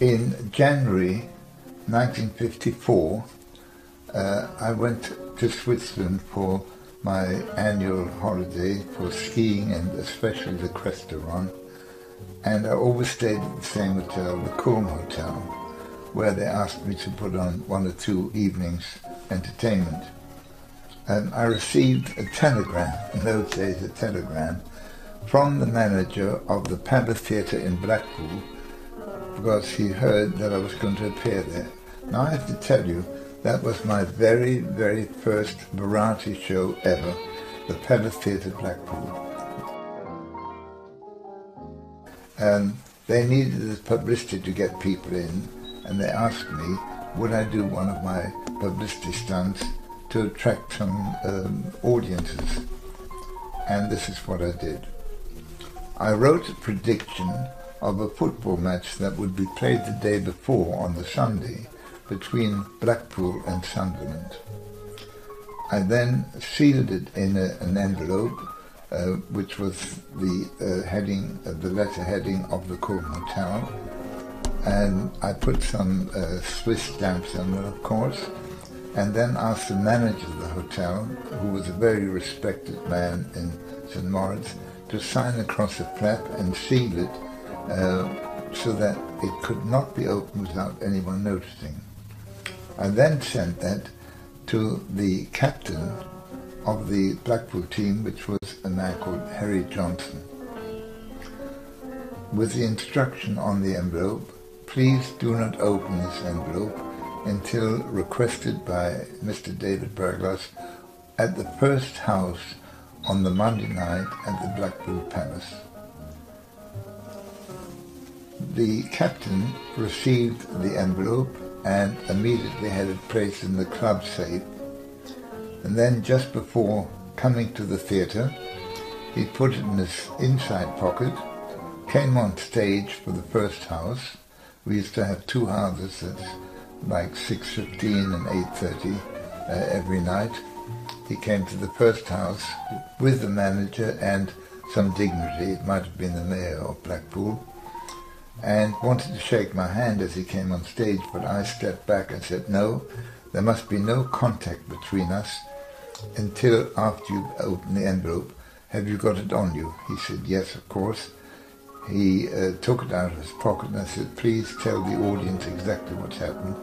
In January 1954, I went to Switzerland for my annual holiday for skiing and especially the Cresteron, and I always stayed at the same hotel, the Kulm Hotel, where they asked me to put on 1 or 2 evenings entertainment. And I received a telegram, in those days a telegram, from the manager of the Palace Theatre in Blackpool, because he heard that I was going to appear there. Now I have to tell you, that was my very, very first variety show ever, the Palace Theatre Blackpool. And they needed the publicity to get people in, and they asked me, would I do one of my publicity stunts to attract some audiences? And this is what I did. I wrote a prediction of a football match that would be played the day before on the Sunday between Blackpool and Sunderland. I then sealed it in an envelope, which was the heading, the letter heading of the Kulm Hotel, and I put some Swiss stamps on it, of course, and then asked the manager of the hotel, who was a very respected man in St. Moritz, to sign across the flap and seal it so that it could not be opened without anyone noticing. I then sent that to the captain of the Blackpool team, which was a man called Harry Johnson, with the instruction on the envelope, please do not open this envelope until requested by Mr. David Burglas at the first house on the Monday night at the Blackpool Palace. The captain received the envelope and immediately had it placed in the club safe. And then just before coming to the theatre, he put it in his inside pocket, came on stage for the first house. We used to have 2 houses at like 6:15 and 8:30 every night. He came to the first house with the manager and some dignity, it might have been the mayor of Blackpool, and wanted to shake my hand as he came on stage, but I stepped back and said, no, there must be no contact between us until after you open the envelope. Have you got it on you? He said, yes, of course. He took it out of his pocket and I said, please tell the audience exactly what's happened.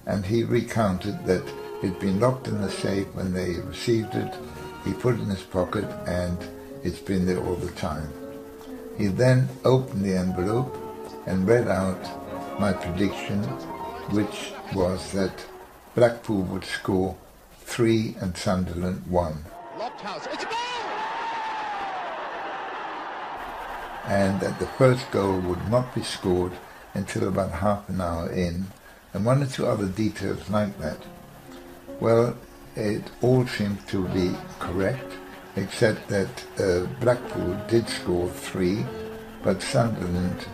And he recounted that it'd been locked in the safe when they received it. He put it in his pocket and it's been there all the time. He then opened the envelope and read out my prediction, which was that Blackpool would score 3 and Sunderland 1. Locked house. It's a goal! And that the first goal would not be scored until about half an hour in, and 1 or 2 other details like that. Well, it all seemed to be correct, except that Blackpool did score 3, but Sunderland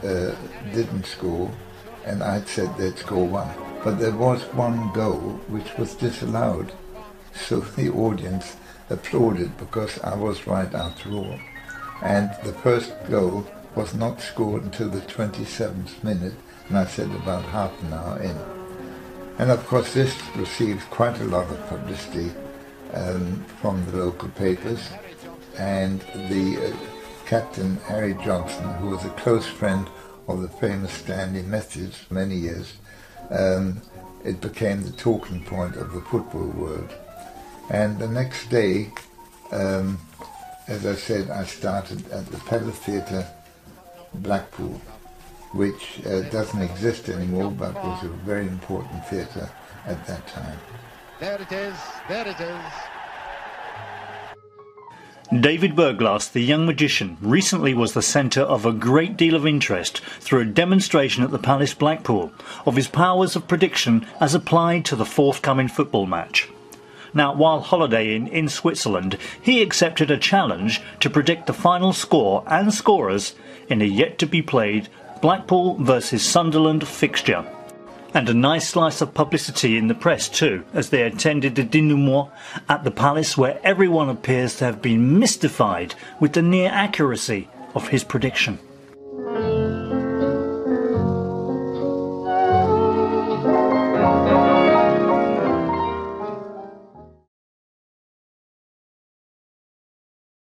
didn't score, and I'd said they'd score 1. But there was 1 goal which was disallowed, so the audience applauded because I was right after all. And the first goal was not scored until the 27th minute, and I said about half an hour in. And of course this received quite a lot of publicity from the local papers, and the Captain Harry Johnson, who was a close friend of the famous Stanley Methodist for many years, it became the talking point of the football world. And the next day, as I said, I started at the Palace Theatre, Blackpool, which doesn't exist anymore, but was a very important theatre at that time. There it is, there it is. David Burglas, the young magician, recently was the centre of a great deal of interest through a demonstration at the Palace Blackpool of his powers of prediction as applied to the forthcoming football match. Now, while holidaying in Switzerland, he accepted a challenge to predict the final score and scorers in a yet-to-be-played Blackpool versus Sunderland fixture. And a nice slice of publicity in the press too, as they attended the denouement at the Palace, where everyone appears to have been mystified with the near accuracy of his prediction.